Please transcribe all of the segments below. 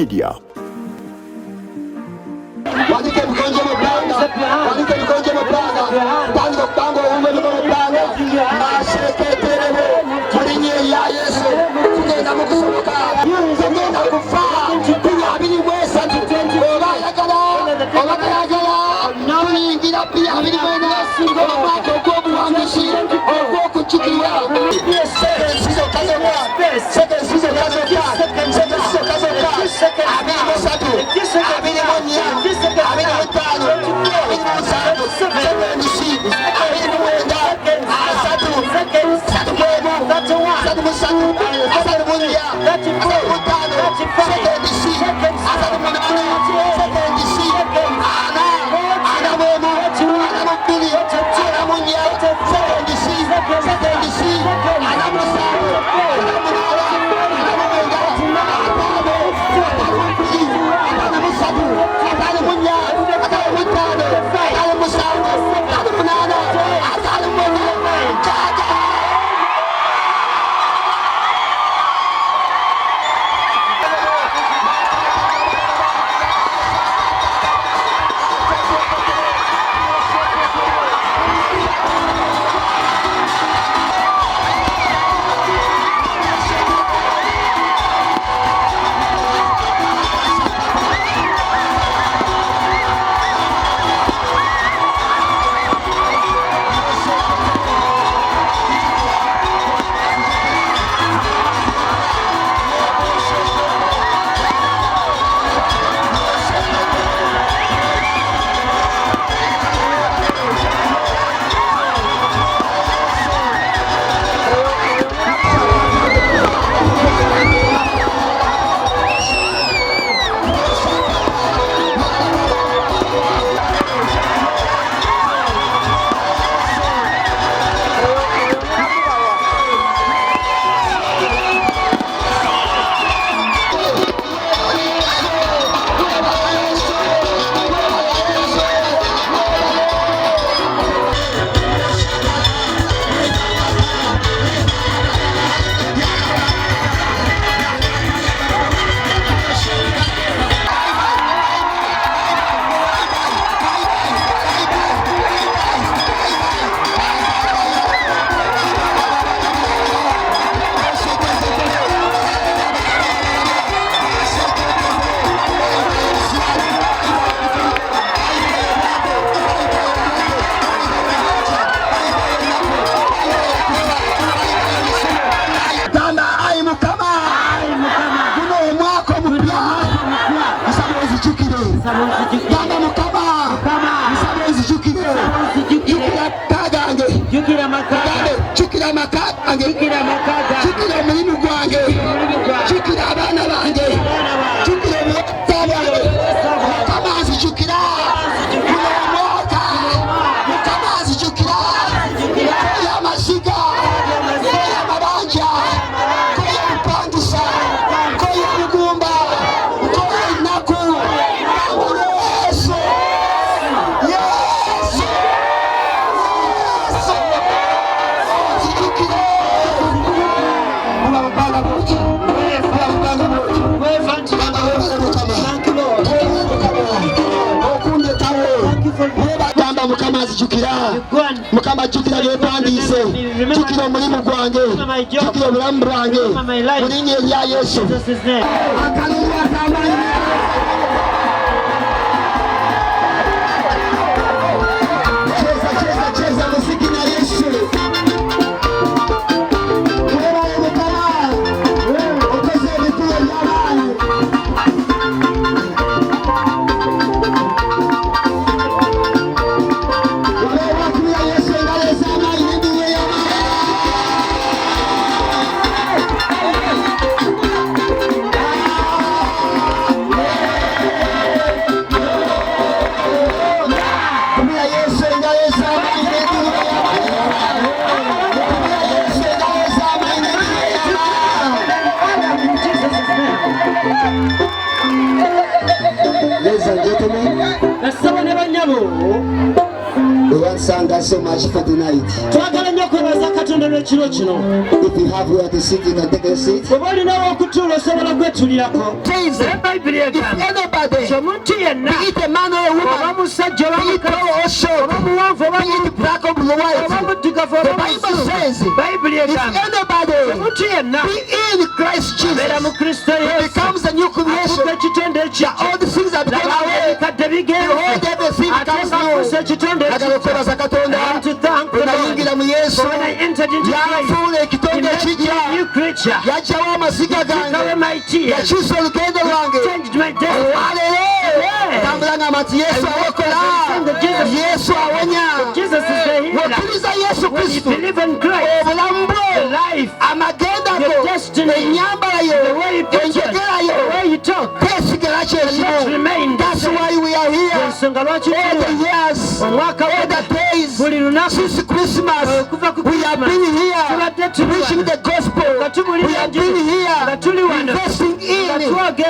Media. Mukama jukira byepandise jukira omulimu gwange jukira obulamu bwange mu linnya erya Yesu. Cheza muziki na Yesu. Ladies and gentlemen, We want to thank God so much for tonight. If you have where to sit, you can take a seat. Please, if anybody, be it a man or a woman, be it tall or short, be it black or white, the Bible says, if anybody be in Christ Jesus, he becomes a new creation. All the things that become away, behold, everything becomes new. Okuyingira mu Yesu yafuula ekitonde ekijja yaggyawo amasiga gange yakyusa olugendo lwange tambula ngamba nti Yesu awokola Yesu awonya wokkiriza Yesu Kristo obulamu bwo amagenda go ennyambala yo enjogera yo teesigala kyekimu. That's why we are here all the years, all the days since Christmas. We have been here preaching the gospel. We have been here investing in a lot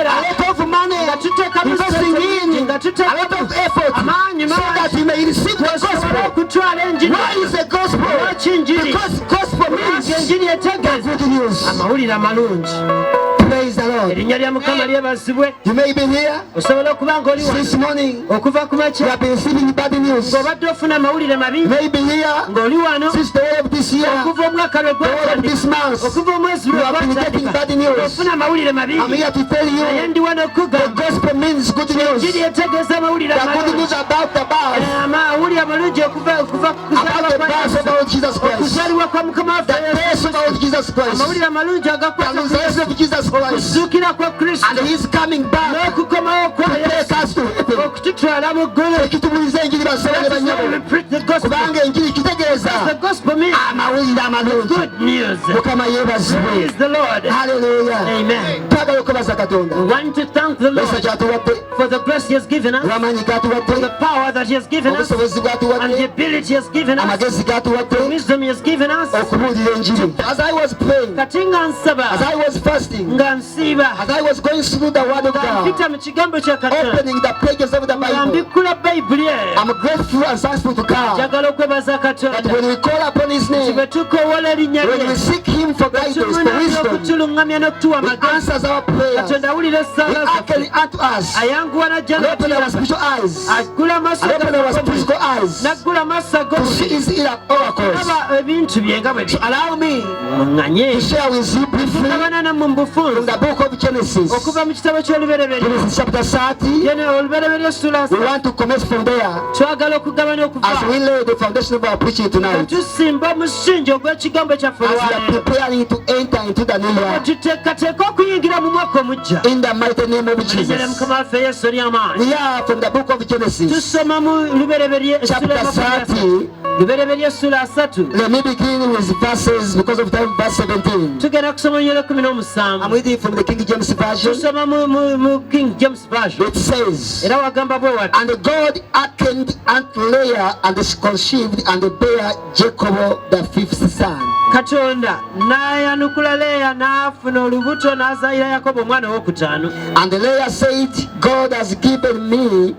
of money, investing in a lot of effort so that we may receive the gospel. What is the gospel? Because gospel means good news. Praise the Lord. You may be here this morning. You have been receiving bad news. You may be here since the end of this year, the end of this month. You have been getting bad news. I'm here to tell you the gospel means good news. The good news about the birth about Jesus Christ. The death about Jesus Christ. The resurrection of Jesus Christ. And he's coming back to take us to heaven. Ekitubuliza enjiri basabye banyabo kubanga enjiri kitegeeza amawulire amalungi. Mukama yeebazibwe. Hallelujah. Twagala okubaza Katonda ekisa kyatuwadde, amaanyi gatuwadde, obusobozi bwatuwadde, amagezi gatuwadde okubuulira enjiri. As I was praying, as I was fasting, as I was going through the word of God, opening the pages of the Bible, I'm grateful and thankful to God that when we call upon his name, when we seek him for guidance, for wisdom, he answers our prayers. He hearkened unto us. He opened our spiritual eyes, and opened our physical eyes to see his oracles. So allow me to share with you briefly from the book of Genesis. Genesis chapter 30. We want to commence from there as we lay the foundation of our preaching tonight. As we are preparing to enter into the new year, in the mighty name of Jesus. We are from the book of Genesis chapter 30. Let me begin with verses, because of time, verse 17. I'm reading from the King James Version. It says, and God hearkened unto Leah, and she conceived and bare Jacob the fifth son. Katonda n'ayanukula Leya n'afuna olubuto n'azaala Yakobo omwana owokutaano. And Leah said, God has given me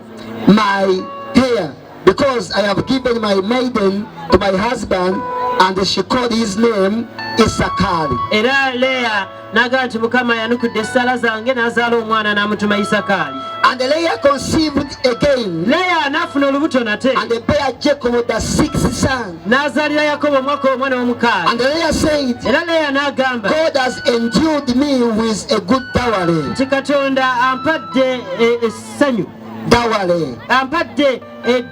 my hair, because I have given my maiden to my husband. And she called his name Issachar. Era Leah n'agamba nti Mukama yanukudde essaala zange n'azaala omwana n'amutuma Isakali. And Leah conceived again. Leah n'afuna olubuto nate. And bare Jacob the sixth son. N'azaalira Yakobo omwana w'omukaaga. And Leah said, era Leah n'agamba, God has endued me with a good dowry. Nti Katonda ampadde essanyu. Dowry. Ampadde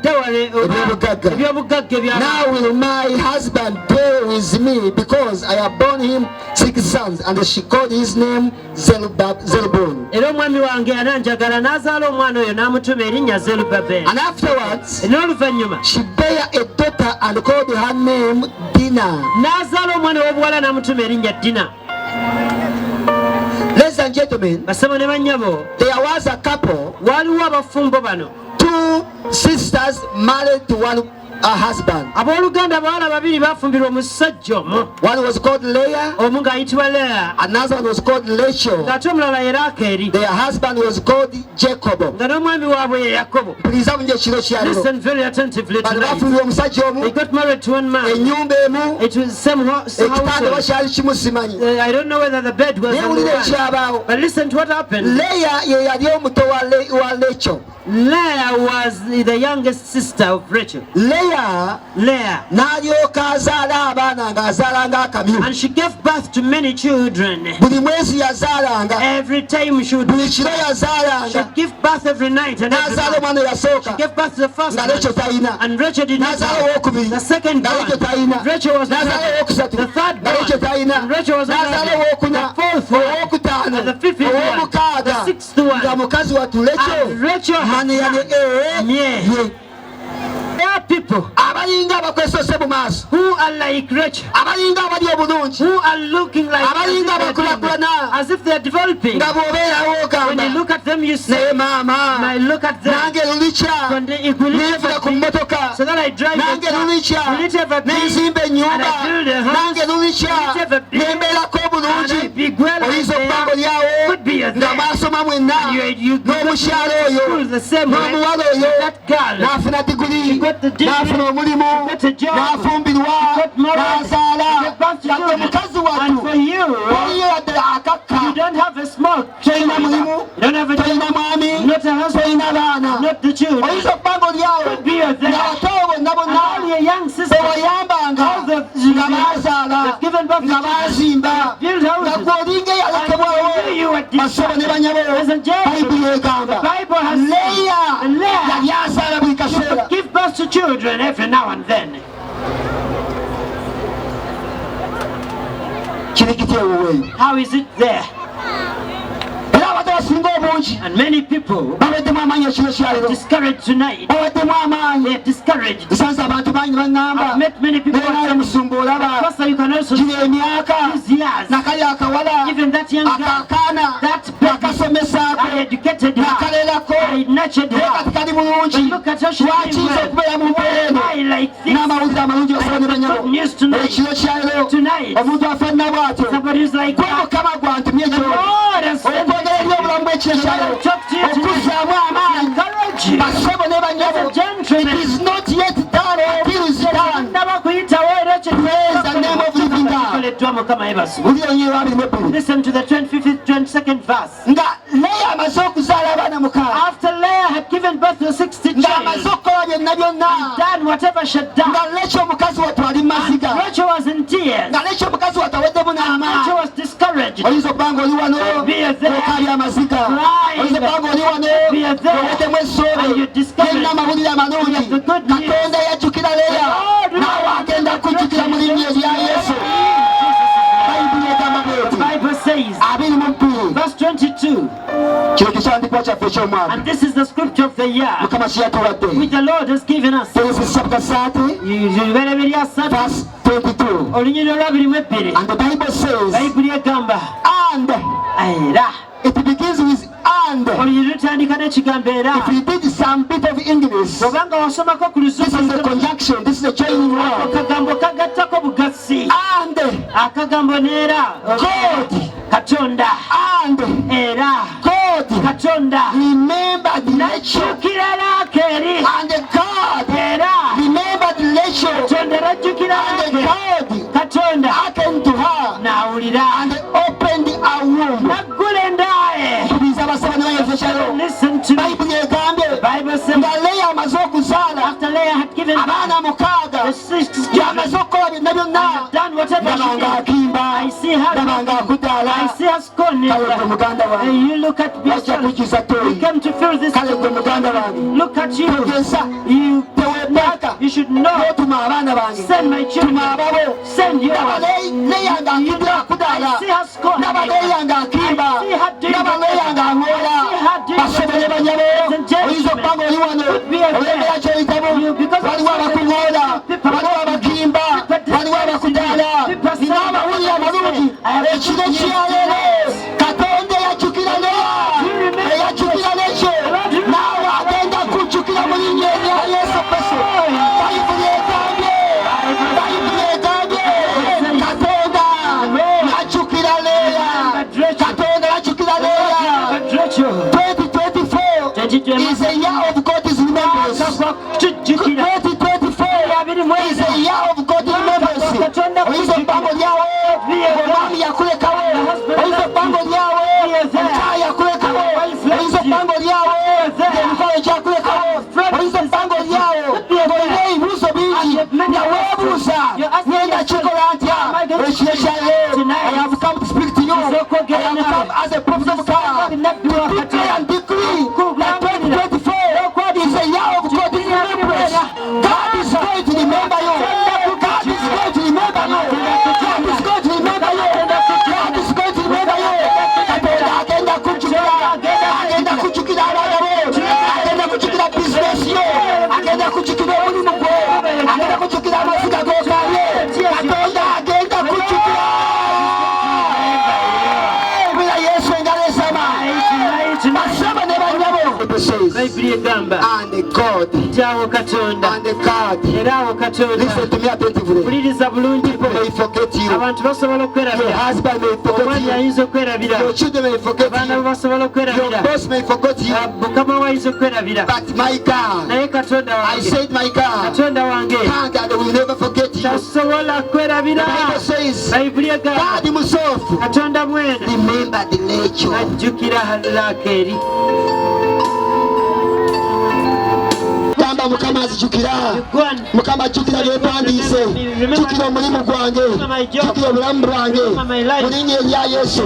dowry ebyobugagga ebya. Now will my husband bear with me, because I have borne him 6 sons. And she called his name Zerubbabel. Era omwami wange ananjagala n'azaala omwana oyo n'amutuma erinnya Zerubbabel. And afterwards n'oluvannyuma she bare a daughter and called her name Dinah. N'azaala omwana w'obuwala n'amutuma erinnya Dina. Ladies and gentlemen, there was a couple, 2 sisters married to one a husband. Abooluganda abawala babiri bafumbirwa omusajja omu. One was called Leah, Omu ng'ayitibwa Leah. another one was called Rachel. Ng'ate omulala ye Rakeeri. Their husband was called Jacob. Nga n'omwami waabwe ye Yakobo. Mpuliriza bulungi ekiro kyalo. Listen very attentively Bano tonight. bafumbirwa omusajja omu, They got married to one man. ennyumba emu, It was same house. ekitanda bakyali kimu simanyi. I don't know whether the bed was Naye on the wulira one. ekyabaawo. But listen to what happened. Leah ye yali omuto wa Rachel. Leah was the youngest sister of Rachel. Leah Leah. n'alyoka azaala abaana ng'azaalanga akamyu. And she gave birth to many children. Buli mwezi yazaalanga, Every time she would buli kiro yazaalanga. she'd give birth every night and every N'azaala month. omwana eyasooka She gave birth to the first nga one. Rachel talina. And Rachel did not N'azaala have. owookubiri The second nga Rachel one. talina. Rachel was not N'azaala having. owookusatu The third nga Rachel one. talina. And Rachel was not N'azaala having. owookuna, The fourth one. owookutaano, And the fifth one. ow'omukaaga The sixth one. nga mukazi wattu And Rachel had mane yali Yeah. There are people abalinga abakwesose mu maaso, who are like Rachel, abalinga abali obulungi, who are looking like abalinga abakulaakulana, as if they are developing. nga bw'obeerawo When you ogamba look at them, you say, naye maama I look at them. nange lulikya When they equally nenvula ku mmotoka, so that I drive nange a car. lulikya Will it ever be? nenzimba ennyumba, And I build a house. nange lulikya Will it ever be? nembeerako And I obulungi. be well Oyinza there. okuba ng'olyawo Could be a nga there. mwasoma mwenna You go to n'omukyala oyo school the same way. n'omuwala oyo That girl. n'afuna diguli She got the degree. n'afuna omulimu She got a job. n'afumbirwa She got married. n'azaala She got birth to kati children. omukazi And for wattu you, oliyo yadde akakka, you don't have a small tolina child. mulimu, You don't have a tolina job. mwami, Not a husband. tolina baana. Not the children. Oyinza okuba ng'olyawo Could be a there. ng'abato bonna And all bonna your young sisters, bwewayambanga all the nga baazaala they've given birth to nga children. baazimba Build nga houses. gw'olinga eyalekebwawo And you at this basebo ne banyabo. Listen, James, Bayibuli egamba the Bible has Leya And Leah yali azaala buli kaseera. give birth to children every now and then. Kiri kitya ewuweeyo? How is it there? Era abato basinga obungi And many people baweddemu amaanyi ekiro kyaliro, discouraged tonight. baweddemu amaanyi. They're discouraged. Nsanze abantu bangi baŋŋamba I've met many people. naye nawe musumba olaba Pastor, you can also see gino emyaka these years. nakali akawala Even that young girl, akaakaana that baby, nakasomesaako I educated her. nakalerako I nurtured naye kati her. kali But bulungi. look at her, she's Lwaki doing nze well. okubeera mu mbeera eno? Why like this? N'amawulire amalungi osaba ne banyabo. Good news tonight. Ekiro kyaliro Tonight. omuntu afaanana bw'atyo. Somebody's like Gwe that. Mukama gwantumye The gy'oli. Lord has sent Okwongera eri obulamu bw'ekiro kyaliro. Okuzzaamu amaanyi. encourage you. Basebo ne banyabo. As a gentleman. It is not yet done until it's done. Ndaba kuyitawo era kye Praise the name of the living God. kikoleddwa Mukama yeebazibwe. Buli onyero abiri mu ebbiri. Listen to the 25th, 22nd verse. Nga Leya amaze okuzaala abaana mukaaga. After Leah had given birth to 60 Ng'amaze children, okukola byonna byonna. done whatever she had done, Nga Rachel omukazi wattu ali mu maziga. Rachel was in tears. Nga Rachel omukazi wattu aweddemu Rachel n'amaanyi. was discouraged. Oyinza okuba ng'oli wano Be a there. okaali amaziga. Crying. Oyinza okuba ng'oli wano Be a there. oweddemu And you essuubi. discovered Yalina amawulire amalungi. you have the good news. Katonda yajjukira Leya. Lord, Naawe agenda kujjukira mu linnya erya Yesu. Bayibuli egamba The bw'eti. Bible says, 22. verse 22, Kino kyandikwa kyaffe eky'omwaka. and this is the scripture of the year Mukama kye yatuwadde. which the Lord has given us. Terefisa bukasaati. Lubereberye asatu Verse 22. olunyiri olwabiri mu ebbiri. And the Bible says, Bayibuli egamba and era. it begins with and. Olunyiri lutandika n'ekigambo era. If you did some bit of English, Bw'obanga wasomako ku this is a lusuku conjunction, this is a joining word. akagambo kagattako bugassi. And Akagambo n'era. God, Katonda. and Era. God Katonda. remembered nature, Najjukira Laakeeri. and God Era. remembered nature, Katonda najjukira and Laakeeri. God Katonda. hearkened to her N'awulira. and opened a womb. Naggula endaaye. Tubiza abasaba ne bayinza ekyalo. Listen to me. Bayibuli egambye Bible says nga Leya amaze okuzaala after Leah had given birth, abaana mukaaga, the 6 yamaze children okukola byonna byonna. done whatever Ndaba she did. ng'akimba, I see her. ndaba ng'akudaala. I see her scorning. Kale gwe muganda Hey, wange, you look at me. wajja kukiza You toyi. came to fill this. Kale gwe muganda wange, Look at you. tegesa You teweepaaka You should know. n'otuma abaana bange, Send my children. tuma ababo. Send Ndaba yours. Leya ng'akibira akudaala. I see her scorning. Ndaba Leya ng'akimba. I see her doing Ndaba Leya ng'angoola. I see her doing Basebe ne banyabo, Listen, gentlemen. oyinza okuba ng'oli wano, Could be a olengera ky'oyitamu. You, because Waliwo abakungoola, waliwo abakimba, waliwo abakudaala. Nina amawulire amalungi ekiro kyaleero. Katonda eyajjukira Leya, eyajjukira Rachel, naawe agenda kujjukira mu linnya erya Yesu Kristo. Bayibuli is a year of God's remembrance. 2024 is a year of God's remembrance. Oyizo bango lyawe, omwami yakulekawo. Oyizo bango lyawe, omukyala yakulekawo. Oyizo bango lyawe, emikolo gyakulekawo. Oyizo bango lyawe, olina ebibuuzo bingi nga weebuuza ngenda kikola ntya. Ekiro kya leero, I have come to speak to you. I have come as a prophet of God to declare and decree that 2024 is a year of God's remembrance. God is going to remember you. God is going to remember you. God is going to remember you. God is going to remember you. Katonda agenda kujjukira, agenda kujjukira abaana bo, agenda kujjukira bizinesi yo, agenda kujjukira omulimu gwo, agenda kujjukira amaziga g'okaabye. Katonda agenda kujjukira. Bila Yesu engalo esaba. Basaba ne bannyabo. Bayibuli egamba And God. nti Katonda And God. era awo Katonda Listen to me attentively. puliriza bulungi People may forget you. abantu basobola Your okwerabira husband may omwami forget you. ayinza okwerabira Your children may forget abaana bo you. basobola Your okwerabira boss may forget you. mukama we ayinza okwerabira But my God, naye Katonda I wange said my God, Katonda wange can't and will never forget you. tasobola kwerabira. The Bible says, Bayibuli egamba God himself Katonda mwene remember the nature. ajjukira Rakeri. Gamba Mukama azijjukira. Mukama ajjukira byempandiise. Jjukira omulimu gwange. Jjukira obulamu bwange. Mu linnya erya Yesu.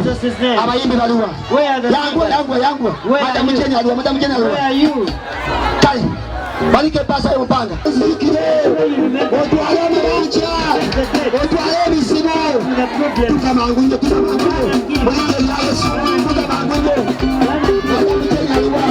Abayimbi baluwa. Yanguwa. Madamu Jeni aluwa. Where are you? Kale. Balike epasa y'omupanga. Zikire. Otwale amabanja. Otwale ebizibu. Tukamangu nnyo. Mu linnya erya Yesu. Tukamangu nnyo. Madamu Jeni aluwa.